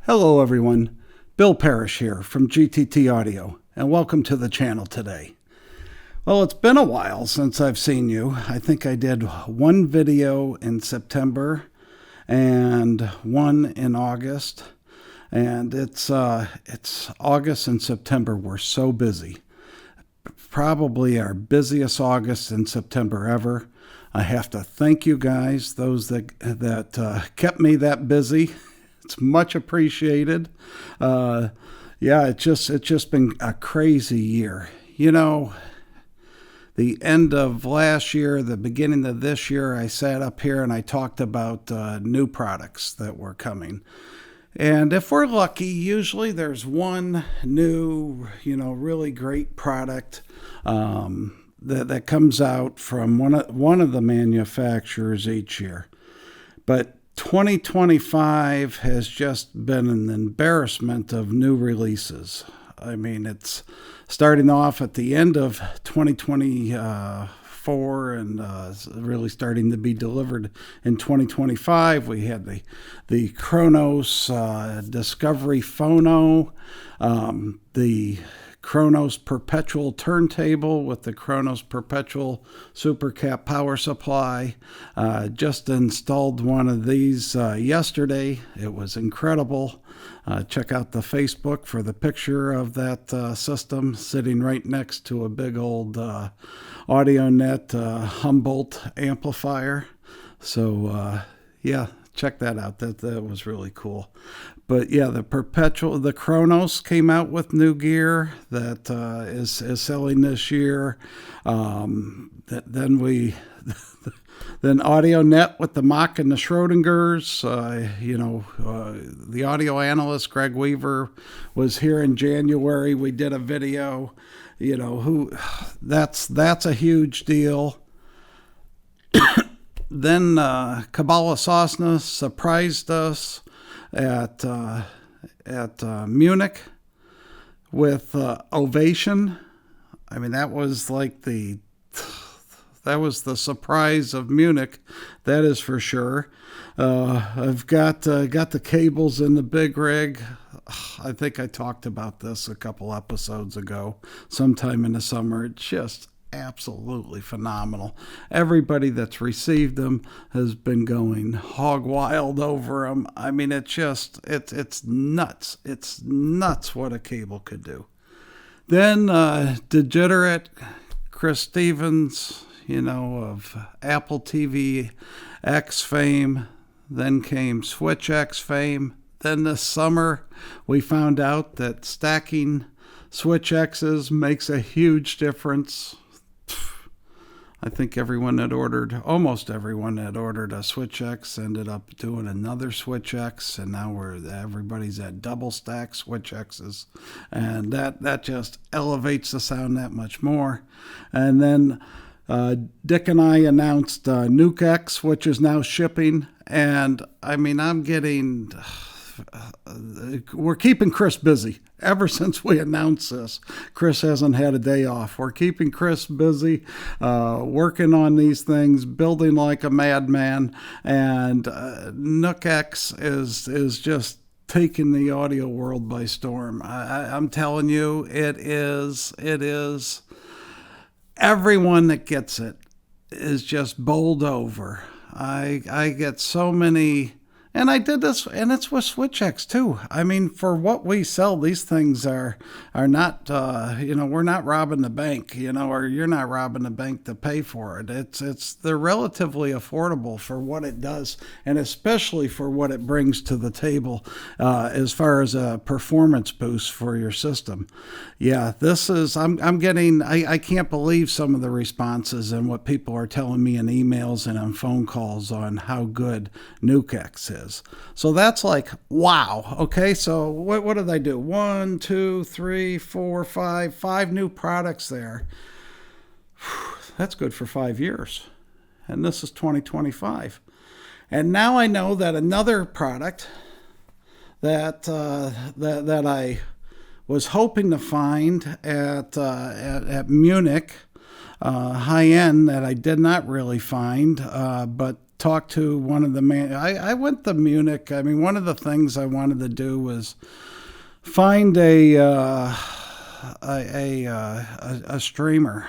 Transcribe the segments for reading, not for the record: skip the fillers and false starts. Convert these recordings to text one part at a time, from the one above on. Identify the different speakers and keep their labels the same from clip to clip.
Speaker 1: Hello everyone, Bill Parish here from GTT Audio, and welcome to the channel today. Well, it's been a while since I've seen you. I think I did one video in September and one in August, and it's August and September. We're so busy. Probably our busiest August and September ever. I have to thank you guys, those that kept me that busy. It's much appreciated. Yeah, it's just been a crazy year. You know, the end of last year, the beginning of this year, I sat up here and I talked about new products that were coming. And if we're lucky, usually there's one new, really great product that comes out from one of the manufacturers each year. But 2025 has just been an embarrassment of new releases. I mean, it's starting off at the end of 2024 and really starting to be delivered in 2025. We had the Kronos Discovery Phono, the Kronos Perpetual Turntable with the Kronos Perpetual Supercap Power Supply. Just installed one of these yesterday. It was incredible. Check out the Facebook for the picture of that system sitting right next to a big old AudioNet Humboldt amplifier. So yeah, check that out. That was really cool. But yeah, the Kronos came out with new gear that is selling this year. Then AudioNet with the Mach and the Schrodingers. The audio analyst Greg Weaver was here in January. We did a video. That's a huge deal. Then Kabbalah Sosna surprised us at Munich with Ovation. I mean, that was the surprise of Munich, that is for sure. I've got the cables in the big rig. I think I talked about this a couple episodes ago, sometime in the summer. It's just absolutely phenomenal. Everybody that's received them has been going hog wild over them. I mean, it's nuts. It's nuts what a cable could do. Then Degenerate Chris Stevens, of Apple TV X fame. Then came Switch X fame. Then this summer we found out that stacking Switch X's makes a huge difference. I think almost everyone that ordered a Switch X ended up doing another Switch X, and now everybody's at double stack Switch X's, and that just elevates the sound that much more. And then Dick and I announced Nuke X, which is now shipping, and I mean, we're keeping Chris busy. Ever since we announced this, Chris hasn't had a day off. We're keeping Chris busy, working on these things, building like a madman, and Nuke X is just taking the audio world by storm. I'm telling you, it is. Everyone that gets it is just bowled over. I get so many. And I did this, and it's with Switch X too. I mean, for what we sell, these things are not, we're not robbing the bank, or you're not robbing the bank to pay for it. They're relatively affordable for what it does, and especially for what it brings to the table as far as a performance boost for your system. Yeah, I can't believe some of the responses and what people are telling me in emails and on phone calls on how good Nuke X is. So that's like, wow. Okay, so what did I do? 1, 2, 3, 4, 5 new products there. That's good for 5 years. And this is 2025. And now I know that another product that I was hoping to find at Munich, high end, that I did not really find, but talked to one of the I went to Munich. I mean, one of the things I wanted to do was find a streamer.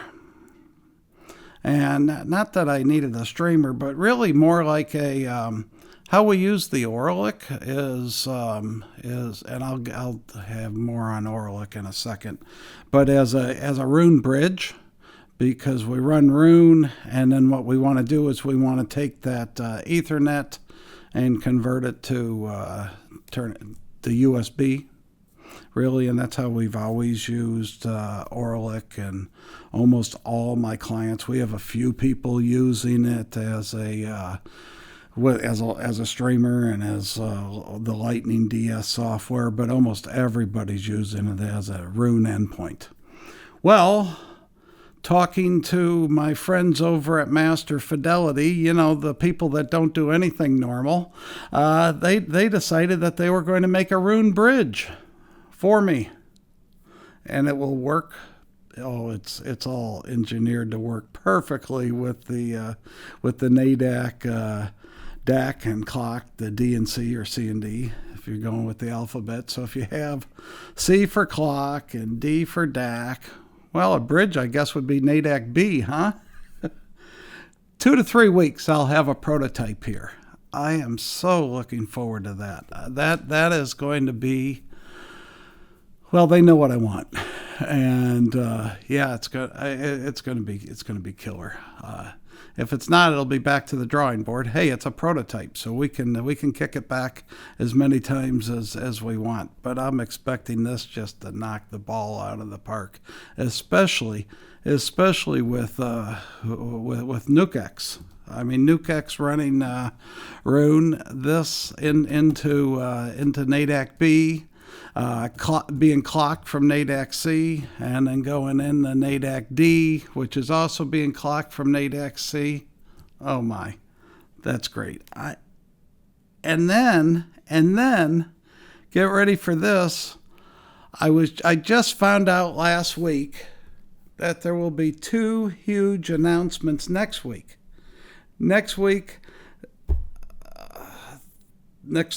Speaker 1: And not that I needed a streamer, but really more like how we use the Orlick is, and I'll have more on Orlick in a second, but as a Rune bridge, because we run Rune, and then what we want to do is we want to take that Ethernet and convert it to turn it to USB. Really, and that's how we've always used Orlick, and almost all my clients. We have a few people using it as a streamer and as the Lightning DS software, but almost everybody's using it as a Rune endpoint. Well, talking to my friends over at Master Fidelity, you know, the people that don't do anything normal, they decided that they were going to make a Rune bridge for me, and it will work. Oh, it's all engineered to work perfectly with the NADAC DAC and clock, the D and C or C and D, if you're going with the alphabet. So if you have C for clock and D for DAC, well, a bridge, I guess, would be NADAC B, huh? 2 to 3 weeks, I'll have a prototype here. I am so looking forward to that. That is going to be, well, they know what I want, and yeah, it's going to be killer. If it's not, it'll be back to the drawing board. Hey, it's a prototype, so we can kick it back as many times as we want. But I'm expecting this just to knock the ball out of the park, especially with NukeX. I mean, NukeX running Rune this into NADAC B. Being clocked from NADAC C, and then going in the NADAC D, which is also being clocked from NADAC C. Oh my, that's great. And then get ready for this. I just found out last week that there will be 2 huge announcements next week. Next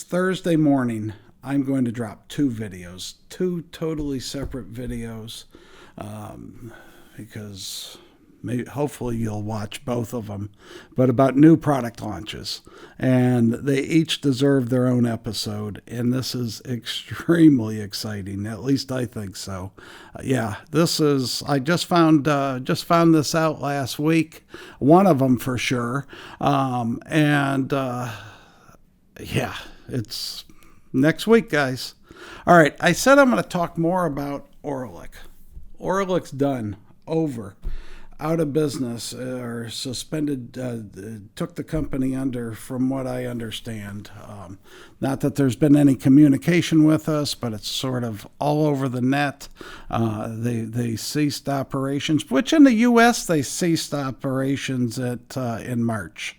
Speaker 1: Thursday morning, I'm going to drop 2 videos, 2 totally separate videos, because hopefully you'll watch both of them, but about new product launches. And they each deserve their own episode, and this is extremely exciting. At least I think so. Yeah, I just found this out last week, one of them for sure. Yeah, it's next week, guys. All right, I said I'm going to talk more about Orlick. Orlick's done, over, out of business, or suspended, took the company under, from what I understand. Not that there's been any communication with us, but it's sort of all over the net. They ceased operations, which in the U.S. they ceased operations in March,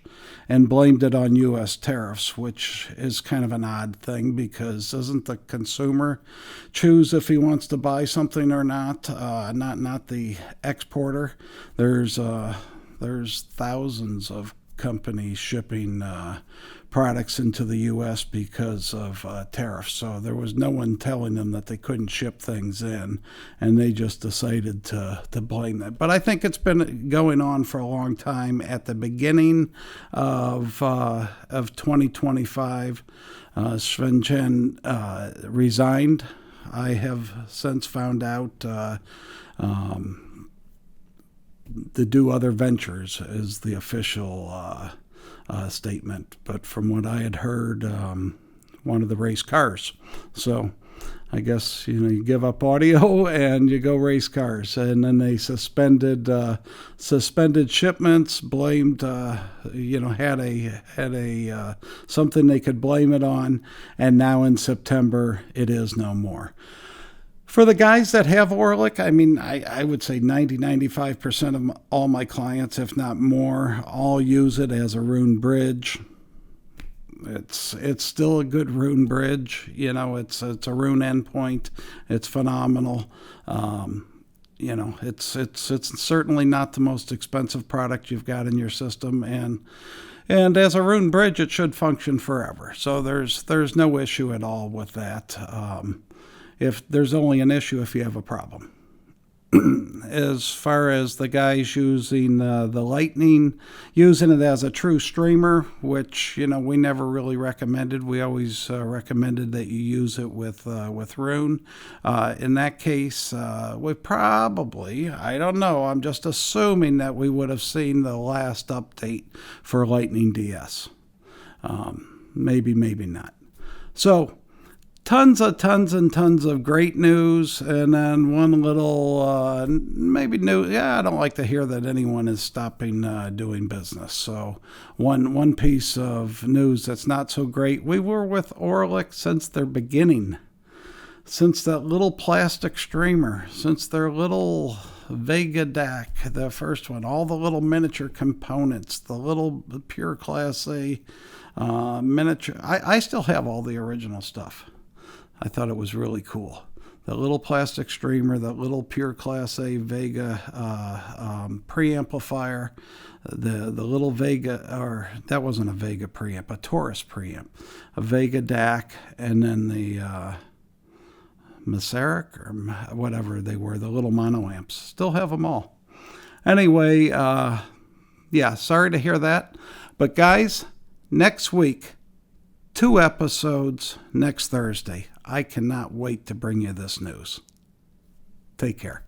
Speaker 1: and blamed it on U.S. tariffs, which is kind of an odd thing, because doesn't the consumer choose if he wants to buy something or not? Not the exporter. There's thousands of companies shipping products into the U.S. because of tariffs. So there was no one telling them that they couldn't ship things in, and they just decided to blame that. But I think it's been going on for a long time. At the beginning of 2025, Sven Chen resigned. I have since found out to do other ventures is the official statement, but from what I had heard, wanted to race cars. So I guess, you give up audio and you go race cars. And then they suspended shipments, blamed, had a something they could blame it on, and now in September it is no more. For the guys that have Orlick, I mean, I would say 95% of all my clients, if not more, all use it as a Rune bridge. It's still a good Rune bridge. It's a Rune endpoint. It's phenomenal. It's certainly not the most expensive product you've got in your system, and And as a Rune bridge, it should function forever. So there's no issue at all with that. If there's only an issue if you have a problem. As far as the guys using the Lightning, using it as a true streamer, which we never really recommended. We always recommended that you use it with Rune. In that case, we probably, I don't know, I'm just assuming that we would have seen the last update for Lightning DS. Maybe not. So tons and tons of great news, and then one little maybe new. Yeah, I don't like to hear that anyone is stopping doing business. So one piece of news that's not so great. We were with Orlik since their beginning, since that little plastic streamer, since their little Vega DAC, the first one, all the little miniature components, the little pure Class A miniature. I still have all the original stuff. I thought it was really cool. The little plastic streamer, that little pure Class A Vega preamplifier, the little Vega, or that wasn't a Vega preamp, a Taurus preamp, a Vega DAC, and then the Masaric or whatever they were, the little mono amps. Still have them all. Anyway, yeah, sorry to hear that. But guys, next week, 2 episodes next Thursday. I cannot wait to bring you this news. Take care.